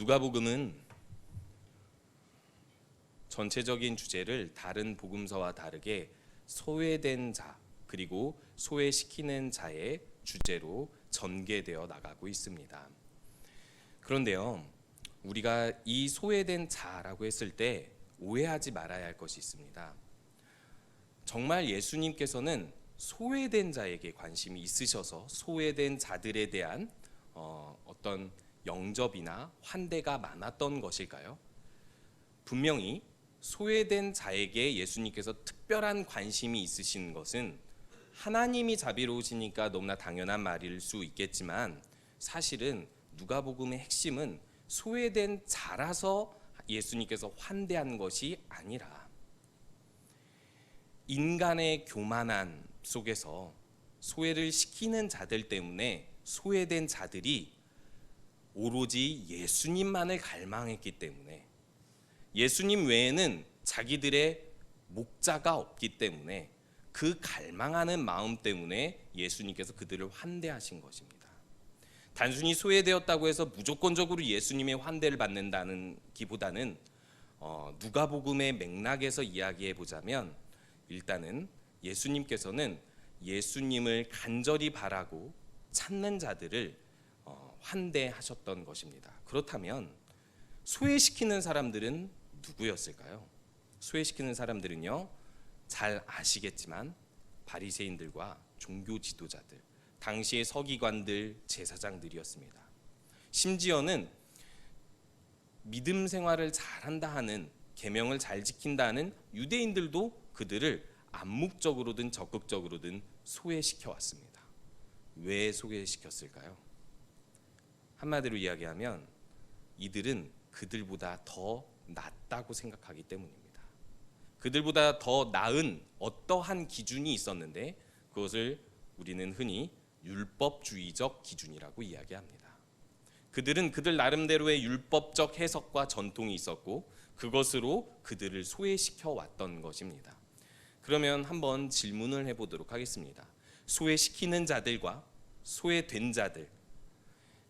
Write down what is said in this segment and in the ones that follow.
누가복음은 전체적인 주제를 다른 복음서와 다르게 소외된 자 그리고 소외시키는 자의 주제로 전개되어 나가고 있습니다. 그런데요, 우리가 이 소외된 자라고 했을 때 오해하지 말아야 할 것이 있습니다. 정말 예수님께서는 소외된 자에게 관심이 있으셔서 소외된 자들에 대한 어떤 영접이나 환대가 많았던 것일까요? 분명히 소외된 자에게 예수님께서 특별한 관심이 있으신 것은 하나님이 자비로우시니까 너무나 당연한 말일 수 있겠지만, 사실은 누가복음의 핵심은 소외된 자라서 예수님께서 환대한 것이 아니라 인간의 교만함 속에서 소외를 시키는 자들 때문에 소외된 자들이 오로지 예수님만을 갈망했기 때문에, 예수님 외에는 자기들의 목자가 없기 때문에 그 갈망하는 마음 때문에 예수님께서 그들을 환대하신 것입니다. 단순히 소외되었다고 해서 무조건적으로 예수님의 환대를 받는다는 기보다는 누가복음의 맥락에서 이야기해 보자면, 일단은 예수님께서는 예수님을 간절히 바라고 찾는 자들을 환대하셨던 것입니다. 그렇다면 소외시키는 사람들은 누구였을까요? 소외시키는 사람들은요, 잘 아시겠지만 바리새인들과 종교 지도자들, 당시의 서기관들, 제사장들이었습니다. 심지어는 믿음 생활을 잘한다 하는, 계명을 잘 지킨다는 유대인들도 그들을 암묵적으로든 적극적으로든 소외시켜 왔습니다. 왜 소외시켰을까요? 한마디로 이야기하면 이들은 그들보다 더 낫다고 생각하기 때문입니다. 그들보다 더 나은 어떠한 기준이 있었는데 그것을 우리는 흔히 율법주의적 기준이라고 이야기합니다. 그들은 그들 나름대로의 율법적 해석과 전통이 있었고 그것으로 그들을 소외시켜 왔던 것입니다. 그러면 한번 질문을 해보도록 하겠습니다. 소외시키는 자들과 소외된 자들,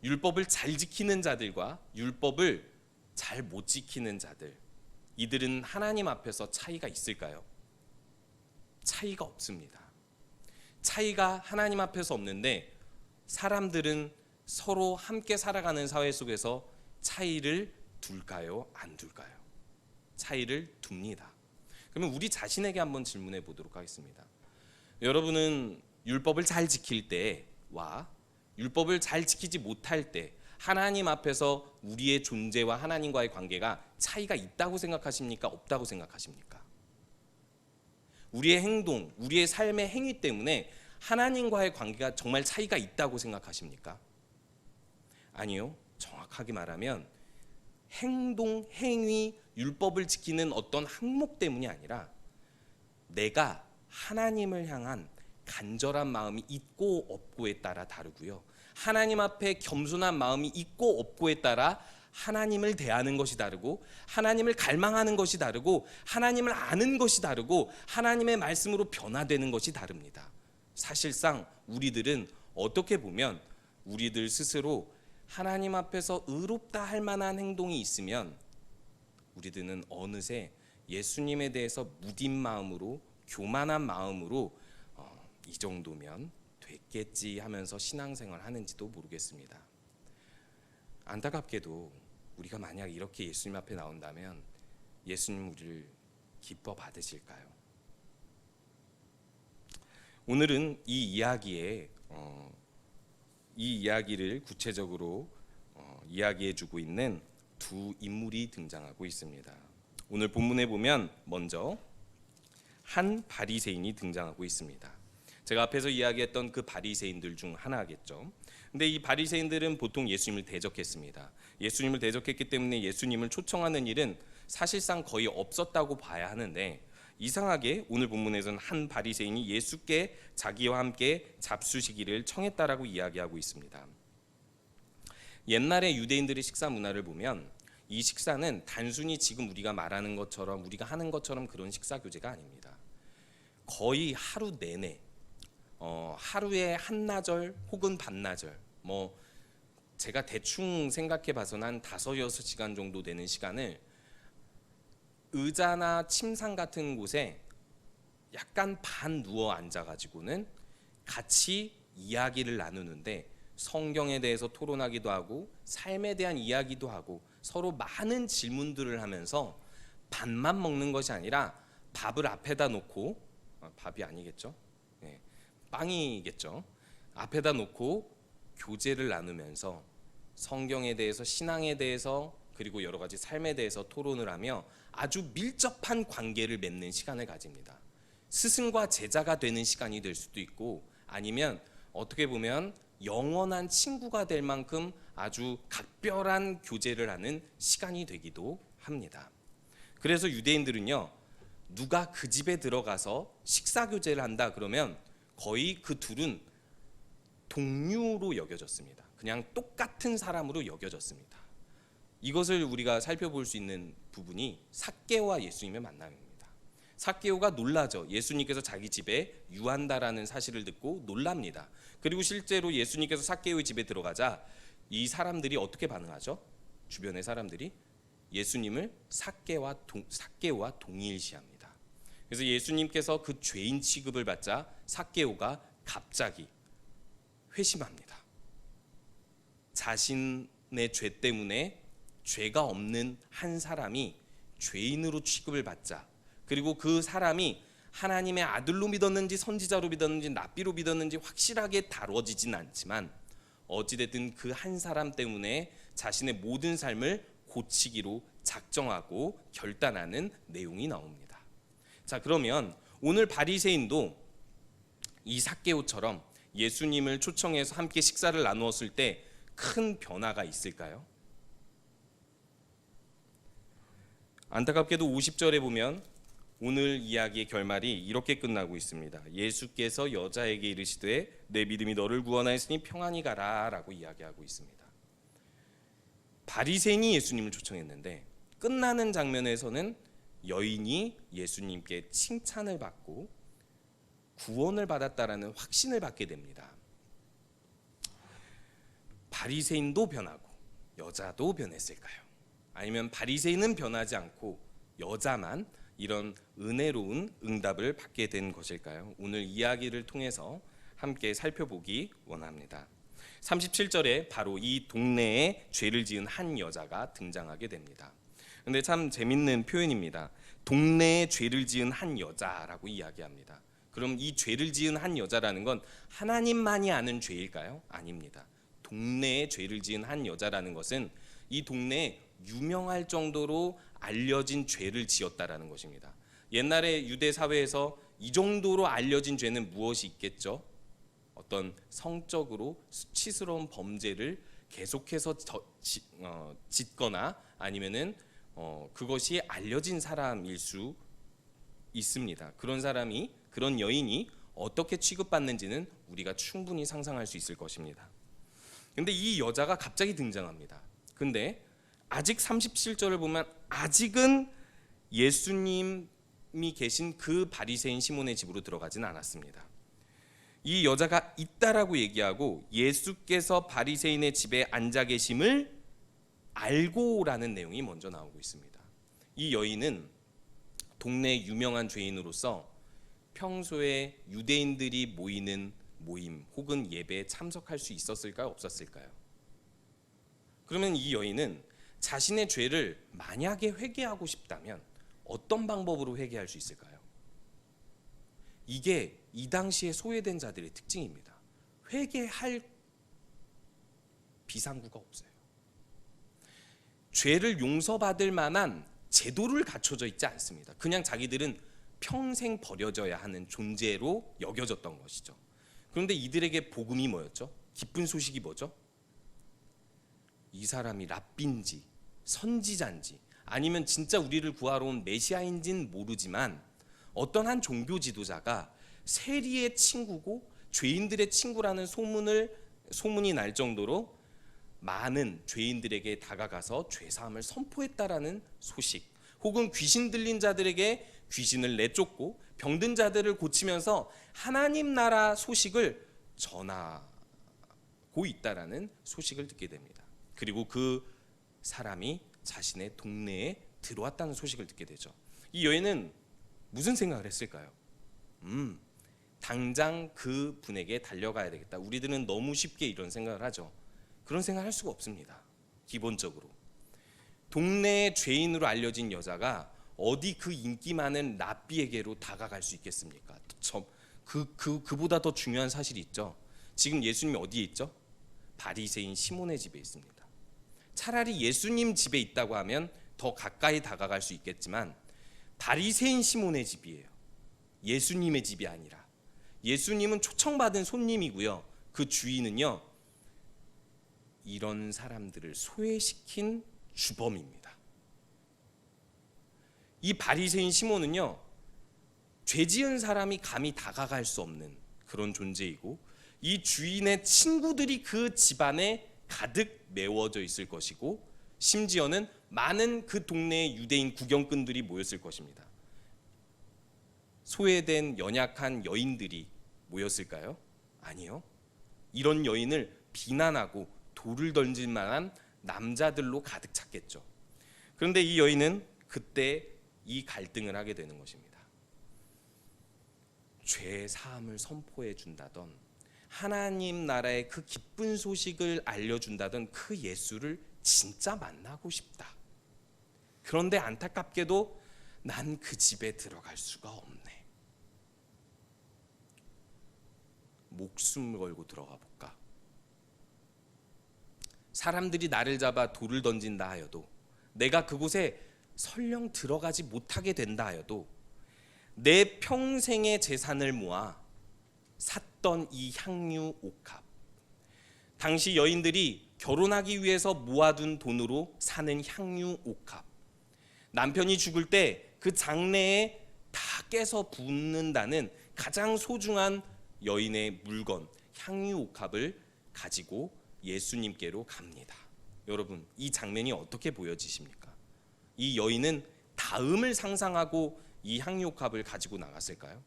율법을 잘 지키는 자들과 율법을 잘 못 지키는 자들, 이들은 하나님 앞에서 차이가 있을까요? 차이가 없습니다. 차이가 하나님 앞에서 없는데 사람들은 서로 함께 살아가는 사회 속에서 차이를 둘까요? 안 둘까요? 차이를 둡니다. 그러면 우리 자신에게 한번 질문해 보도록 하겠습니다. 여러분은 율법을 잘 지킬 때와 율법을 잘 지키지 못할 때 하나님 앞에서 우리의 존재와 하나님과의 관계가 차이가 있다고 생각하십니까? 없다고 생각하십니까? 우리의 행동, 우리의 삶의 행위 때문에 하나님과의 관계가 정말 차이가 있다고 생각하십니까? 아니요. 정확하게 말하면 행동, 행위, 율법을 지키는 어떤 항목 때문이 아니라 내가 하나님을 향한 간절한 마음이 있고 없고에 따라 다르고요, 하나님 앞에 겸손한 마음이 있고 없고에 따라 하나님을 대하는 것이 다르고, 하나님을 갈망하는 것이 다르고, 하나님을 아는 것이 다르고, 하나님의 말씀으로 변화되는 것이 다릅니다. 사실상 우리들은 어떻게 보면 우리들 스스로 하나님 앞에서 의롭다 할 만한 행동이 있으면 우리들은 어느새 예수님에 대해서 무딘 마음으로, 교만한 마음으로 이 정도면 됐겠지 하면서 신앙생활 하는지도 모르겠습니다. 안타깝게도 우리가 만약 이렇게 예수님 앞에 나온다면 예수님 우리를 기뻐 받으실까요? 오늘은 이 이야기를 구체적으로 이야기해주고 있는 두 인물이 등장하고 있습니다. 오늘 본문에 보면 먼저 한 바리새인이 등장하고 있습니다. 제가 앞에서 이야기했던 그 바리새인들 중 하나겠죠. 근데 이 바리새인들은 보통 예수님을 대적했습니다. 예수님을 대적했기 때문에 예수님을 초청하는 일은 사실상 거의 없었다고 봐야 하는데, 이상하게 오늘 본문에서는 한 바리새인이 예수께 자기와 함께 잡수시기를 청했다라고 이야기하고 있습니다. 옛날의 유대인들의 식사 문화를 보면 이 식사는 단순히 지금 우리가 말하는 것처럼, 우리가 하는 것처럼 그런 식사 교제가 아닙니다. 거의 하루 내내 하루에 한나절 혹은 반나절, 제가 대충 생각해 봐서는 한 5-6시간 정도 되는 시간을 의자나 침상 같은 곳에 약간 반 누워 앉아가지고는 같이 이야기를 나누는데, 성경에 대해서 토론하기도 하고 삶에 대한 이야기도 하고 서로 많은 질문들을 하면서 밥만 먹는 것이 아니라 밥을 앞에다 놓고, 밥이 아니겠죠? 네, 빵이겠죠. 앞에다 놓고 교제를 나누면서 성경에 대해서, 신앙에 대해서, 그리고 여러 가지 삶에 대해서 토론을 하며 아주 밀접한 관계를 맺는 시간을 가집니다. 스승과 제자가 되는 시간이 될 수도 있고, 아니면 어떻게 보면 영원한 친구가 될 만큼 아주 각별한 교제를 하는 시간이 되기도 합니다. 그래서 유대인들은요, 누가 그 집에 들어가서 식사 교제를 한다 그러면 거의 그 둘은 동류로 여겨졌습니다. 그냥 똑같은 사람으로 여겨졌습니다. 이것을 우리가 살펴볼 수 있는 부분이 삭개오와 예수님의 만남입니다. 삭개오가 놀라죠. 예수님께서 자기 집에 유한다라는 사실을 듣고 놀랍니다. 그리고 실제로 예수님께서 삭개오의 집에 들어가자 이 사람들이 어떻게 반응하죠? 주변의 사람들이 예수님을 삭개오와 동일시합니다. 그래서 예수님께서 그 죄인 취급을 받자 삭개오가 갑자기 회심합니다. 자신의 죄 때문에 죄가 없는 한 사람이 죄인으로 취급을 받자, 그리고 그 사람이 하나님의 아들로 믿었는지 선지자로 믿었는지 랍비로 믿었는지 확실하게 다뤄지진 않지만 어찌됐든 그 한 사람 때문에 자신의 모든 삶을 고치기로 작정하고 결단하는 내용이 나옵니다. 자, 그러면 오늘 바리새인도 이 삭개오처럼 예수님을 초청해서 함께 식사를 나누었을 때 큰 변화가 있을까요? 안타깝게도 50절에 보면 오늘 이야기의 결말이 이렇게 끝나고 있습니다. 예수께서 여자에게 이르시되 내 믿음이 너를 구원하였으니 평안히 가라 라고 이야기하고 있습니다. 바리새인이 예수님을 초청했는데 끝나는 장면에서는 여인이 예수님께 칭찬을 받고 구원을 받았다라는 확신을 받게 됩니다. 바리새인도 변하고 여자도 변했을까요? 아니면 바리새인은 변하지 않고 여자만 이런 은혜로운 응답을 받게 된 것일까요? 오늘 이야기를 통해서 함께 살펴보기 원합니다. 37절에 바로 이 동네에 죄를 지은 한 여자가 등장하게 됩니다. 근데 참 재밌는 표현입니다. 동네에 죄를 지은 한 여자라고 이야기합니다. 그럼 이 죄를 지은 한 여자라는 건 하나님만이 아는 죄일까요? 아닙니다. 동네에 죄를 지은 한 여자라는 것은 이 동네에 유명할 정도로 알려진 죄를 지었다라는 것입니다. 옛날에 유대 사회에서 이 정도로 알려진 죄는 무엇이 있겠죠? 어떤 성적으로 수치스러운 범죄를 계속해서 짓거나 아니면은 그것이 알려진 사람일 수 있습니다. 그런 여인이 어떻게 취급받는지는 우리가 충분히 상상할 수 있을 것입니다. 근데 이 여자가 갑자기 등장합니다. 근데 아직 37절을 보면 아직은 예수님이 계신 그 바리새인 시몬의 집으로 들어가지는 않았습니다. 이 여자가 있다라고 얘기하고 예수께서 바리새인의 집에 앉아 계심을 알고라는 내용이 먼저 나오고 있습니다. 이 여인은 동네 유명한 죄인으로서 평소에 유대인들이 모이는 모임 혹은 예배에 참석할 수 있었을까요? 없었을까요? 그러면 이 여인은 자신의 죄를 만약에 회개하고 싶다면 어떤 방법으로 회개할 수 있을까요? 이게 이 당시에 소외된 자들의 특징입니다. 회개할 비상구가 없어요. 죄를 용서받을 만한 제도를 갖춰져 있지 않습니다. 그냥 자기들은 평생 버려져야 하는 존재로 여겨졌던 것이죠. 그런데 이들에게 복음이 뭐였죠? 기쁜 소식이 뭐죠? 이 사람이 랍비인지 선지자인지 아니면 진짜 우리를 구하러 온 메시아인지는 모르지만 어떤 한 종교 지도자가 세리의 친구고 죄인들의 친구라는 소문이 날 정도로 많은 죄인들에게 다가가서 죄사함을 선포했다라는 소식, 혹은 귀신 들린 자들에게 귀신을 내쫓고 병든 자들을 고치면서 하나님 나라 소식을 전하고 받고 있다라는 소식을 듣게 됩니다. 그리고 그 사람이 자신의 동네에 들어왔다는 소식을 듣게 되죠. 이 여인은 무슨 생각을 했을까요? 당장 그 분에게 달려가야 되겠다. 우리들은 너무 쉽게 이런 생각을 하죠. 그런 생각을 할 수가 없습니다. 기본적으로 동네의 죄인으로 알려진 여자가 어디 그 인기 많은 랍비에게로 다가갈 수 있겠습니까? 그보다 더 중요한 사실이 있죠. 지금 예수님이 어디에 있죠? 바리새인 시몬의 집에 있습니다. 차라리 예수님 집에 있다고 하면 더 가까이 다가갈 수 있겠지만 바리새인 시몬의 집이에요. 예수님의 집이 아니라. 예수님은 초청받은 손님이고요. 그 주인은요, 이런 사람들을 소외시킨 주범입니다. 이 바리새인 시몬은요, 죄 지은 사람이 감히 다가갈 수 없는 그런 존재이고, 이 주인의 친구들이 그 집안에 가득 메워져 있을 것이고, 심지어는 많은 그 동네의 유대인 구경꾼들이 모였을 것입니다. 소외된 연약한 여인들이 모였을까요? 아니요. 이런 여인을 비난하고 돌을 던질 만한 남자들로 가득 찼겠죠. 그런데 이 여인은 그때 이 갈등을 하게 되는 것입니다. 죄 사함을 선포해 준다던, 하나님 나라의 그 기쁜 소식을 알려준다던 그 예수를 진짜 만나고 싶다. 그런데 안타깝게도 난 그 집에 들어갈 수가 없네. 목숨을 걸고 들어가 볼까? 사람들이 나를 잡아 돌을 던진다 하여도, 내가 그곳에 설령 들어가지 못하게 된다 하여도 내 평생의 재산을 모아 샀던 이 향유 옥합, 당시 여인들이 결혼하기 위해서 모아둔 돈으로 사는 향유 옥합, 남편이 죽을 때 그 장례에 다 깨서 붓는다는 가장 소중한 여인의 물건 향유 옥합을 가지고 예수님께로 갑니다. 여러분, 이 장면이 어떻게 보여지십니까? 이 여인은 다음을 상상하고 이 향유 옥합을 가지고 나갔을까요?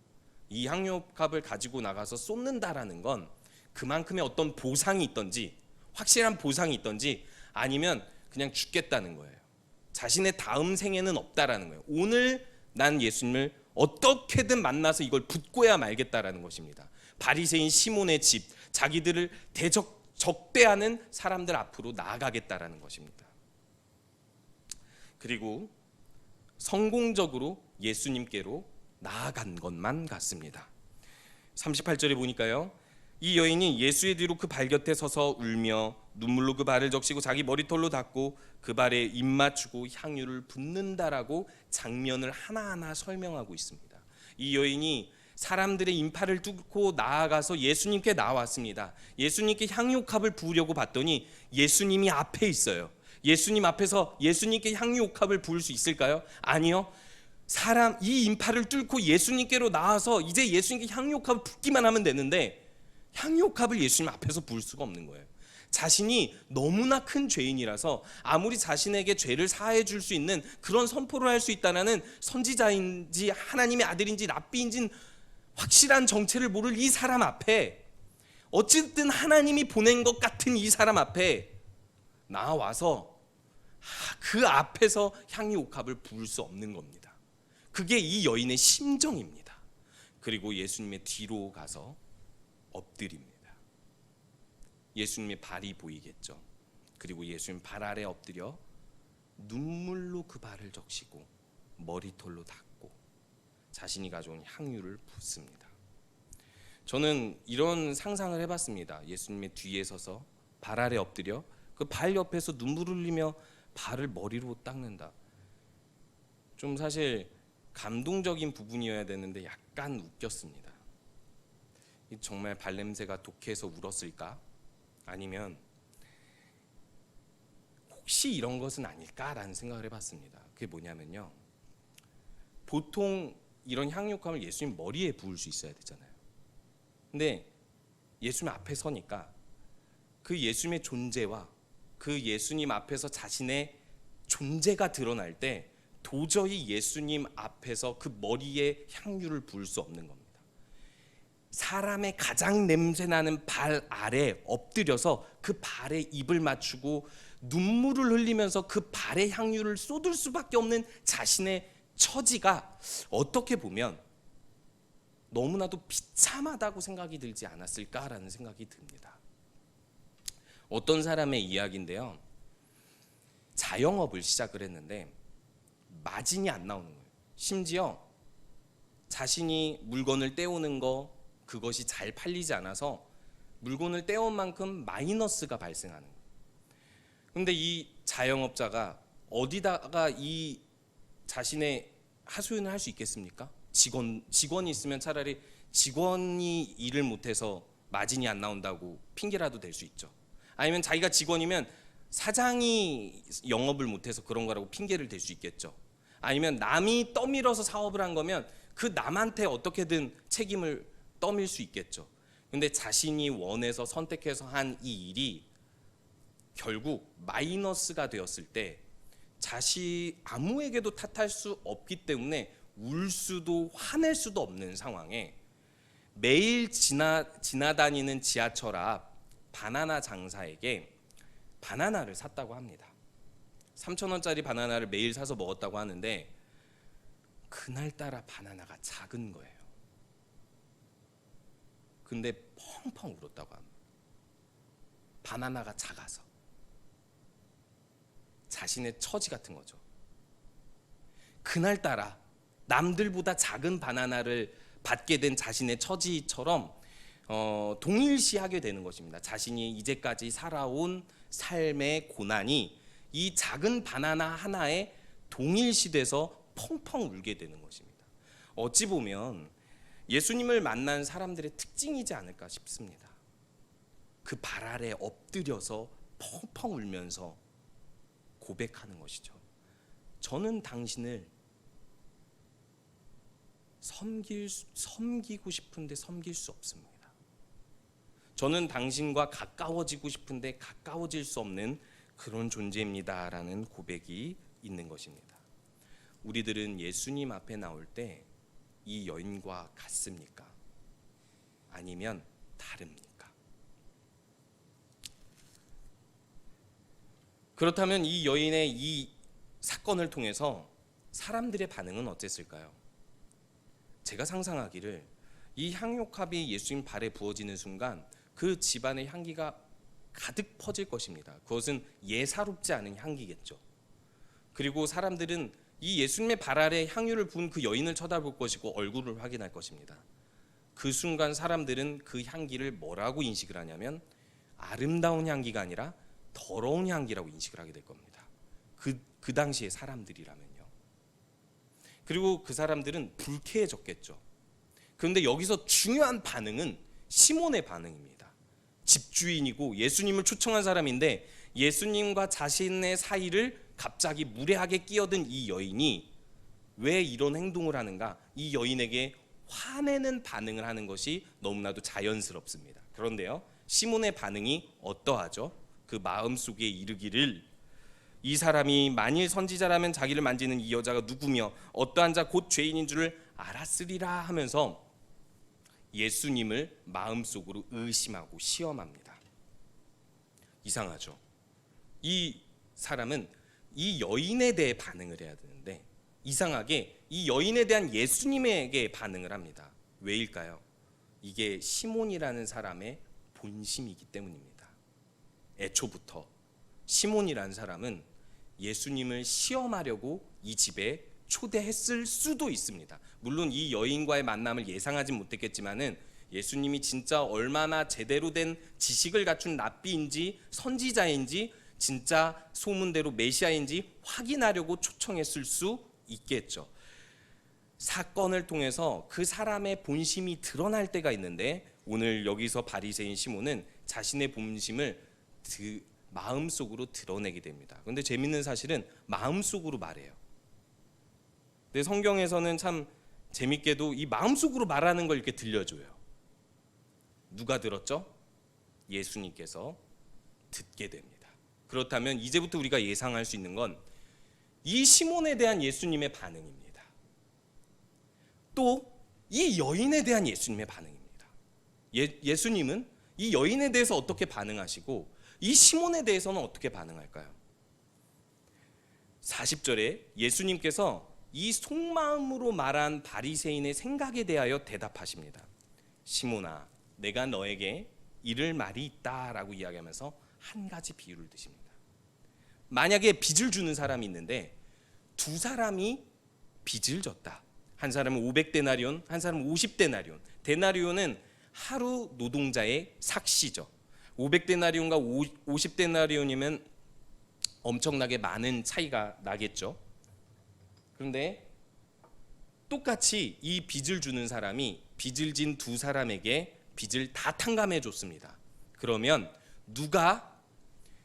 이 향유 옥합을 가지고 나가서 쏟는다라는 건 그만큼의 어떤 보상이 있던지, 확실한 보상이 있던지, 아니면 그냥 죽겠다는 거예요. 자신의 다음 생에는 없다라는 거예요. 오늘 난 예수님을 어떻게든 만나서 이걸 붙고야 말겠다라는 것입니다. 바리새인 시몬의 집, 자기들을 적대하는 사람들 앞으로 나아가겠다라는 것입니다. 그리고 성공적으로 예수님께로 나아간 것만 같습니다. 38절에 보니까요, 이 여인이 예수의 뒤로 그 발 곁에 서서 울며 눈물로 그 발을 적시고 자기 머리털로 닦고 그 발에 입 맞추고 향유를 붓는다라고 장면을 하나하나 설명하고 있습니다. 이 여인이 사람들의 인파를 뚫고 나아가서 예수님께 나왔습니다. 예수님께 향유옥합을 부으려고 봤더니 예수님이 앞에 있어요. 예수님 앞에서 예수님께 향유옥합을 부을 수 있을까요? 아니요. 이 인파를 뚫고 예수님께로 나와서 이제 예수님께 향유옥합을 붓기만 하면 되는데 향유옥합을 예수님 앞에서 부을 수가 없는 거예요. 자신이 너무나 큰 죄인이라서 아무리 자신에게 죄를 사해 줄 수 있는 그런 선포를 할 수 있다는 선지자인지 하나님의 아들인지 랍비인지 확실한 정체를 모를 이 사람 앞에, 어쨌든 하나님이 보낸 것 같은 이 사람 앞에 나와서 그 앞에서 향유옥합을 부을 수 없는 겁니다. 그게 이 여인의 심정입니다. 그리고 예수님의 뒤로 가서 엎드립니다. 예수님의 발이 보이겠죠. 그리고 예수님 발 아래 엎드려 눈물로 그 발을 적시고 머리털로 닦고 자신이 가져온 향유를 붓습니다. 저는 이런 상상을 해봤습니다. 예수님의 뒤에 서서 발 아래 엎드려 그 발 옆에서 눈물을 흘리며 발을 머리로 닦는다. 좀 사실 감동적인 부분이어야 되는데 약간 웃겼습니다. 정말 발냄새가 독해서 울었을까? 아니면 혹시 이런 것은 아닐까라는 생각을 해봤습니다. 그게 뭐냐면요, 보통 이런 향유감을 예수님 머리에 부을 수 있어야 되잖아요. 근데 예수님 앞에 서니까 그 예수님의 존재와 그 예수님 앞에서 자신의 존재가 드러날 때 도저히 예수님 앞에서 그 머리에 향유를 부을 수 없는 겁니다. 사람의 가장 냄새나는 발 아래 엎드려서 그 발에 입을 맞추고 눈물을 흘리면서 그 발의 향유를 쏟을 수밖에 없는 자신의 처지가 어떻게 보면 너무나도 비참하다고 생각이 들지 않았을까라는 생각이 듭니다. 어떤 사람의 이야기인데요, 자영업을 시작을 했는데 마진이 안 나오는 거예요. 심지어 자신이 물건을 떼오는 거 그것이 잘 팔리지 않아서 물건을 떼온 만큼 마이너스가 발생하는 거예요. 그런데 이 자영업자가 어디다가 이 자신의 하소연을 할 수 있겠습니까? 직원이 있으면 차라리 직원이 일을 못해서 마진이 안 나온다고 핑계라도 댈 수 있죠. 아니면 자기가 직원이면 사장이 영업을 못해서 그런 거라고 핑계를 댈 수 있겠죠. 아니면 남이 떠밀어서 사업을 한 거면 그 남한테 어떻게든 책임을 떠밀 수 있겠죠. 근데 자신이 원해서 선택해서 한 이 일이 결국 마이너스가 되었을 때 아무에게도 탓할 수 없기 때문에 울 수도 화낼 수도 없는 상황에 매일 지나다니는 지하철 앞 바나나 장사에게 바나나를 샀다고 합니다. 3,000원짜리 바나나를 매일 사서 먹었다고 하는데 그날따라 바나나가 작은 거예요. 근데 펑펑 울었다고 합니다. 바나나가 작아서. 자신의 처지 같은 거죠. 그날따라 남들보다 작은 바나나를 받게 된 자신의 처지처럼 동일시하게 되는 것입니다. 자신이 이제까지 살아온 삶의 고난이 이 작은 바나나 하나에 동일시돼서 펑펑 울게 되는 것입니다. 어찌 보면 예수님을 만난 사람들의 특징이지 않을까 싶습니다. 그 발 아래 엎드려서 펑펑 울면서 고백하는 것이죠. 저는 당신을 섬기고 싶은데 섬길 수 없습니다. 저는 당신과 가까워지고 싶은데 가까워질 수 없는 그런 존재입니다라는 고백이 있는 것입니다. 우리들은 예수님 앞에 나올 때 이 여인과 같습니까? 아니면 다릅니까? 그렇다면 이 여인의 이 사건을 통해서 사람들의 반응은 어땠을까요? 제가 상상하기를 이 향유컵이 예수님 발에 부어지는 순간 그 집안의 향기가 가득 퍼질 것입니다. 그것은 예사롭지 않은 향기겠죠. 그리고 사람들은 이 예수님의 발 아래 향유를 부은 그 여인을 쳐다볼 것이고 얼굴을 확인할 것입니다. 그 순간 사람들은 그 향기를 뭐라고 인식을 하냐면 아름다운 향기가 아니라 더러운 향기라고 인식을 하게 될 겁니다. 그 당시의 사람들이라면요. 그리고 그 사람들은 불쾌해졌겠죠. 그런데 여기서 중요한 반응은 시몬의 반응입니다. 집주인이고 예수님을 초청한 사람인데 예수님과 자신의 사이를 갑자기 무례하게 끼어든 이 여인이 왜 이런 행동을 하는가? 이 여인에게 화내는 반응을 하는 것이 너무나도 자연스럽습니다. 그런데요, 시몬의 반응이 어떠하죠? 그 마음속에 이르기를 이 사람이 만일 선지자라면 자기를 만지는 이 여자가 누구며 어떠한 자 곧 죄인인 줄을 알았으리라 하면서 예수님을 마음속으로 의심하고 시험합니다. 이상하죠? 이 사람은 이 여인에 대해 반응을 해야 되는데 이상하게 이 여인에 대한 예수님에게 반응을 합니다. 왜일까요? 이게 시몬이라는 사람의 본심이기 때문입니다. 애초부터 시몬이라는 사람은 예수님을 시험하려고 이 집에 초대했을 수도 있습니다. 물론 이 여인과의 만남을 예상하진 못했겠지만은 예수님이 진짜 얼마나 제대로 된 지식을 갖춘 랍비인지 선지자인지 진짜 소문대로 메시아인지 확인하려고 초청했을 수 있겠죠. 사건을 통해서 그 사람의 본심이 드러날 때가 있는데 오늘 여기서 바리새인 시몬은 자신의 본심을 마음속으로 드러내게 됩니다. 그런데 재밌는 사실은 마음속으로 말해요. 근데 성경에서는 참 재밌게도 이 마음속으로 말하는 걸 이렇게 들려줘요. 누가 들었죠? 예수님께서 듣게 됩니다. 그렇다면 이제부터 우리가 예상할 수 있는 건 이 시몬에 대한 예수님의 반응입니다. 또 이 여인에 대한 예수님의 반응입니다. 예수님은 이 여인에 대해서 어떻게 반응하시고 이 시몬에 대해서는 어떻게 반응할까요? 40절에 예수님께서 이 속마음으로 말한 바리새인의 생각에 대하여 대답하십니다. 시몬아, 내가 너에게 이를 말이 있다라고 이야기하면서 한 가지 비유를 드십니다. 만약에 빚을 주는 사람이 있는데 두 사람이 빚을 졌다. 한 사람은 500데나리온, 한 사람은 50데나리온. 데나리온은 하루 노동자의 삭시죠. 500데나리온과 50데나리온이면 엄청나게 많은 차이가 나겠죠. 그런데 똑같이 이 빚을 주는 사람이 빚을 진 두 사람에게 빚을 다 탕감해 줬습니다. 그러면 누가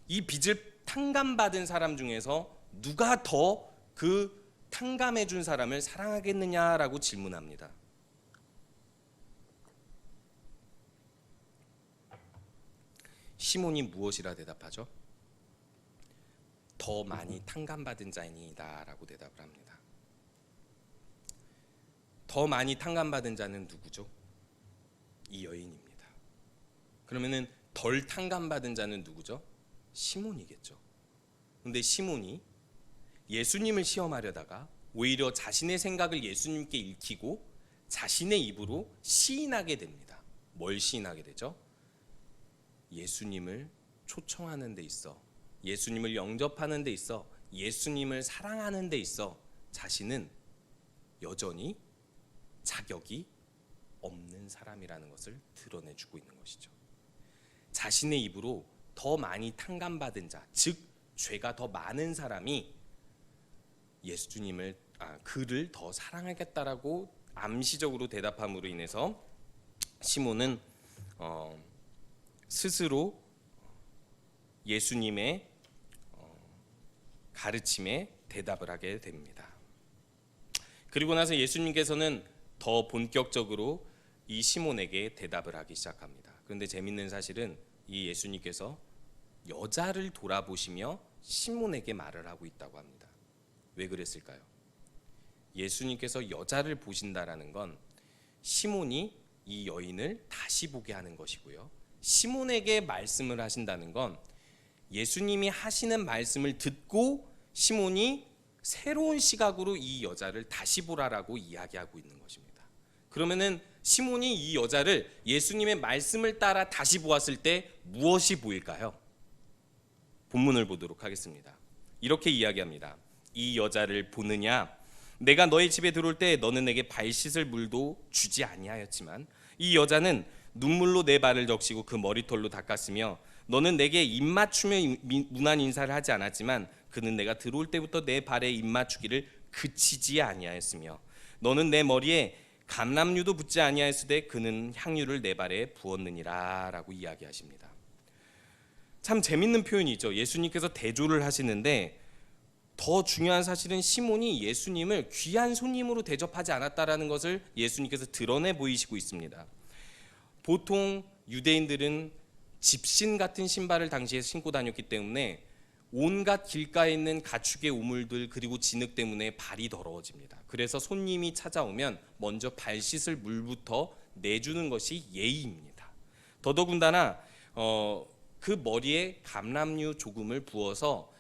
이 빚을 탕감받은 사람 중에서 누가 더 그 탕감해 준 사람을 사랑하겠느냐라고 질문합니다. 시몬이 무엇이라 대답하죠? 더 많이 탕감받은 자이니다라고 대답을 합니다. 더 많이 탕감받은 자는 누구죠? 이 여인입니다. 그러면은 덜 탕감받은 자는 누구죠? 시몬이겠죠. 근데 시몬이 예수님을 시험하려다가 오히려 자신의 생각을 예수님께 읽히고 자신의 입으로 시인하게 됩니다. 뭘 시인하게 되죠? 예수님을 초청하는 데 있어, 예수님을 영접하는 데 있어, 예수님을 사랑하는 데 있어 자신은 여전히 자격이 없는 사람이라는 것을 드러내주고 있는 것이죠. 자신의 입으로 더 많이 탕감받은 자, 즉 죄가 더 많은 사람이 예수님을 그를 더 사랑하겠다라고 암시적으로 대답함으로 인해서 시몬은 스스로 예수님의 가르침에 대답을 하게 됩니다. 그리고 나서 예수님께서는 더 본격적으로 이 시몬에게 대답을 하기 시작합니다. 그런데 재밌는 사실은 이 예수님께서 여자를 돌아보시며 시몬에게 말을 하고 있다고 합니다. 왜 그랬을까요? 예수님께서 여자를 보신다라는 건 시몬이 이 여인을 다시 보게 하는 것이고요. 시몬에게 말씀을 하신다는 건 예수님이 하시는 말씀을 듣고 시몬이 새로운 시각으로 이 여자를 다시 보라라고 이야기하고 있는 것입니다. 그러면은 시몬이 이 여자를 예수님의 말씀을 따라 다시 보았을 때 무엇이 보일까요? 본문을 보도록 하겠습니다. 이렇게 이야기합니다. 이 여자를 보느냐? 내가 너의 집에 들어올 때 너는 내게 발 씻을 물도 주지 아니하였지만 이 여자는 눈물로 내 발을 적시고 그 머리털로 닦았으며 너는 내게 입맞추며 문안 인사를 하지 않았지만 그는 내가 들어올 때부터 내 발에 입맞추기를 그치지 아니하였으며 너는 내 머리에 감람류도 붓지 아니하였으되 그는 향유를 내 발에 부었느니라 라고 이야기하십니다. 참 재밌는 표현이죠. 예수님께서 대조를 하시는데 더 중요한 사실은 시몬이 예수님을 귀한 손님으로 대접하지 않았다라는 것을 예수님께서 드러내 보이시고 있습니다. 보통 유대인들은 집신 같은 신발을 당시에 신고 다녔기 때문에 온갖 길가에 있는 가축의 우물들 그리고 진흙 때문에 발이 더러워집니다. 그래서 손님이 찾아오면 먼저 발 씻을 물부터 내주는 것이 예의입니다. 더더군다나 그 머리에 감람류 조금을 부어서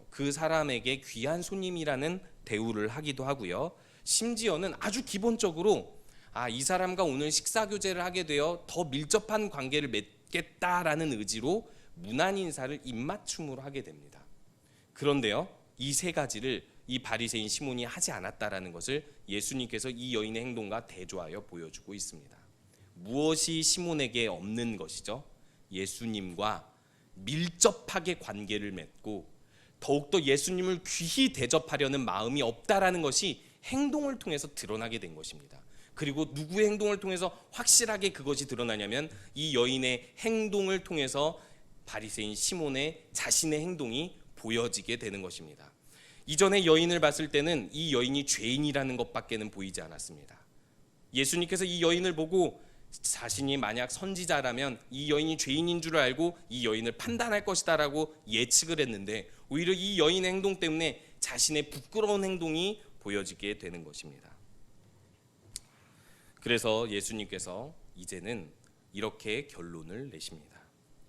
그 사람에게 귀한 손님이라는 대우를 하기도 하고요. 심지어는 아주 기본적으로 이 사람과 오늘 식사 교제를 하게 되어 더 밀접한 관계를 맺겠다라는 의지로 문안 인사를 입맞춤으로 하게 됩니다. 그런데요, 이 세 가지를 이 바리새인 시몬이 하지 않았다라는 것을 예수님께서 이 여인의 행동과 대조하여 보여주고 있습니다. 무엇이 시몬에게 없는 것이죠? 예수님과 밀접하게 관계를 맺고 더욱더 예수님을 귀히 대접하려는 마음이 없다라는 것이 행동을 통해서 드러나게 된 것입니다. 그리고 누구의 행동을 통해서 확실하게 그것이 드러나냐면 이 여인의 행동을 통해서 바리새인 시몬의 자신의 행동이 보여지게 되는 것입니다. 이전에 여인을 봤을 때는 이 여인이 죄인이라는 것밖에는 보이지 않았습니다. 예수님께서 이 여인을 보고 자신이 만약 선지자라면 이 여인이 죄인인 줄 알고 이 여인을 판단할 것이다라고 예측을 했는데 오히려 이 여인의 행동 때문에 자신의 부끄러운 행동이 보여지게 되는 것입니다. 그래서 예수님께서 이제는 이렇게 결론을 내십니다.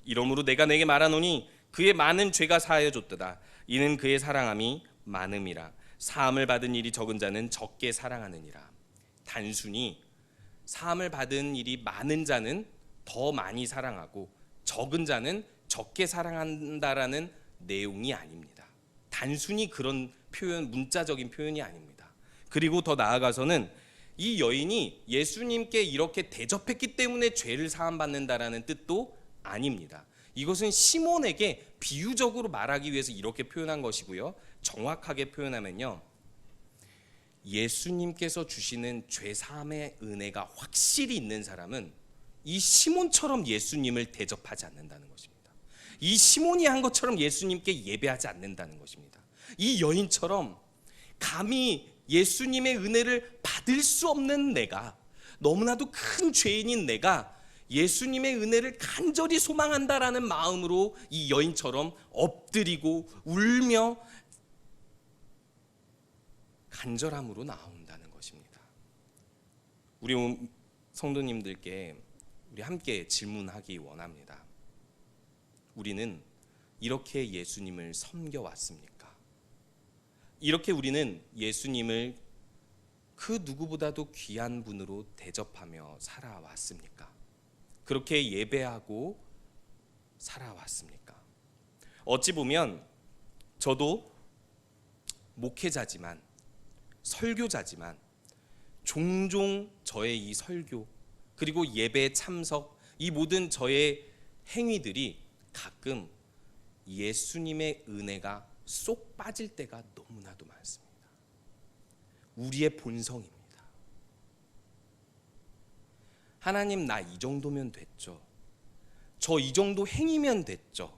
이러므로 내가 내게 말하노니 그의 많은 죄가 사하여졌도다. 이는 그의 사랑함이 많음이라. 사함을 받은 일이 적은 자는 적게 사랑하느니라. 단순히 사함을 받은 일이 많은 자는 더 많이 사랑하고 적은 자는 적게 사랑한다라는 내용이 아닙니다. 단순히 그런 표현, 문자적인 표현이 아닙니다. 그리고 더 나아가서는 이 여인이 예수님께 이렇게 대접했기 때문에 죄를 사함받는다라는 뜻도 아닙니다. 이것은 시몬에게 비유적으로 말하기 위해서 이렇게 표현한 것이고요. 정확하게 표현하면요, 예수님께서 주시는 죄 사함의 은혜가 확실히 있는 사람은 이 시몬처럼 예수님을 대접하지 않는다는 것입니다. 이 시몬이 한 것처럼 예수님께 예배하지 않는다는 것입니다. 이 여인처럼 감히 예수님의 은혜를 받을 수 없는 내가, 너무나도 큰 죄인인 내가 예수님의 은혜를 간절히 소망한다라는 마음으로 이 여인처럼 엎드리고 울며 간절함으로 나온다는 것입니다. 우리 성도님들께 우리 함께 질문하기 원합니다. 우리는 이렇게 예수님을 섬겨왔습니까? 이렇게 우리는 예수님을 그 누구보다도 귀한 분으로 대접하며 살아왔습니까? 그렇게 예배하고 살아왔습니까? 어찌 보면 저도 목회자지만 설교자지만 종종 저의 이 설교 그리고 예배 참석, 이 모든 저의 행위들이 가끔 예수님의 은혜가 쏙 빠질 때가 너무나도 많습니다. 우리의 본성입니다. 하나님, 나 이 정도면 됐죠. 저 이 정도 행위면 됐죠.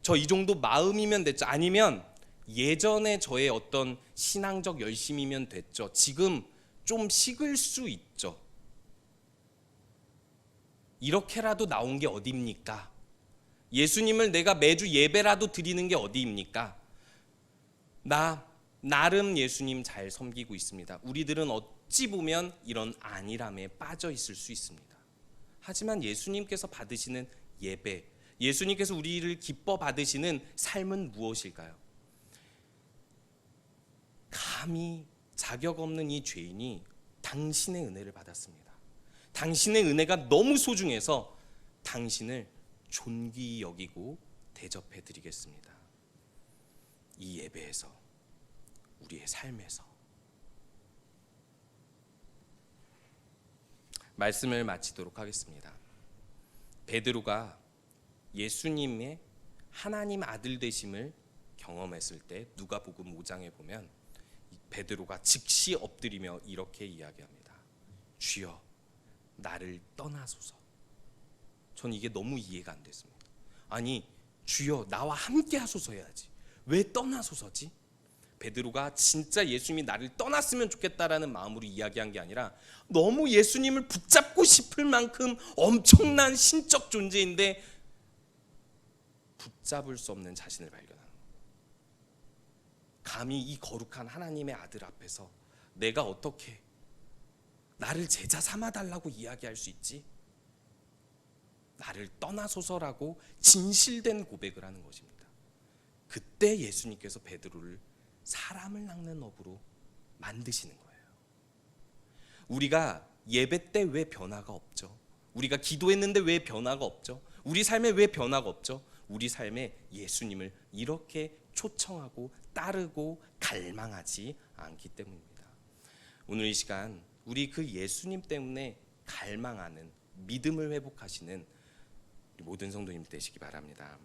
저 이 정도 마음이면 됐죠. 아니면 예전에 저의 어떤 신앙적 열심이면 됐죠. 지금 좀 식을 수 있죠. 이렇게라도 나온 게 어디입니까? 예수님을 내가 매주 예배라도 드리는 게 어디입니까? 나 나름 예수님 잘 섬기고 있습니다. 우리들은 어찌 보면 이런 안일함에 빠져 있을 수 있습니다. 하지만 예수님께서 받으시는 예배, 예수님께서 우리를 기뻐 받으시는 삶은 무엇일까요? 감히 자격 없는 이 죄인이 당신의 은혜를 받았습니다. 당신의 은혜가 너무 소중해서 당신을 존귀히 여기고 대접해 드리겠습니다. 이 예배에서, 우리의 삶에서. 말씀을 마치도록 하겠습니다. 베드로가 예수님의 하나님 아들 되심을 경험했을 때 누가복음 5장에 보면 베드로가 즉시 엎드리며 이렇게 이야기합니다. 주여, 나를 떠나소서. 전 이게 너무 이해가 안 됐습니다. 아니, 주여 나와 함께 하소서 해야지. 왜 떠나소서지? 베드로가 진짜 예수님이 나를 떠났으면 좋겠다라는 마음으로 이야기한 게 아니라 너무 예수님을 붙잡고 싶을 만큼 엄청난 신적 존재인데 붙잡을 수 없는 자신을 발견하는 거예요. 감히 이 거룩한 하나님의 아들 앞에서 내가 어떻게 나를 제자 삼아달라고 이야기할 수 있지? 나를 떠나소서라고 진실된 고백을 하는 것입니다. 그때 예수님께서 베드로를 사람을 낚는 업으로 만드시는 거예요. 우리가 예배 때 왜 변화가 없죠? 우리가 기도했는데 왜 변화가 없죠? 우리 삶에 왜 변화가 없죠? 우리 삶에 예수님을 이렇게 초청하고 따르고 갈망하지 않기 때문입니다. 오늘 이 시간 우리 그 예수님 때문에 갈망하는 믿음을 회복하시는 모든 성도님 되시기 바랍니다.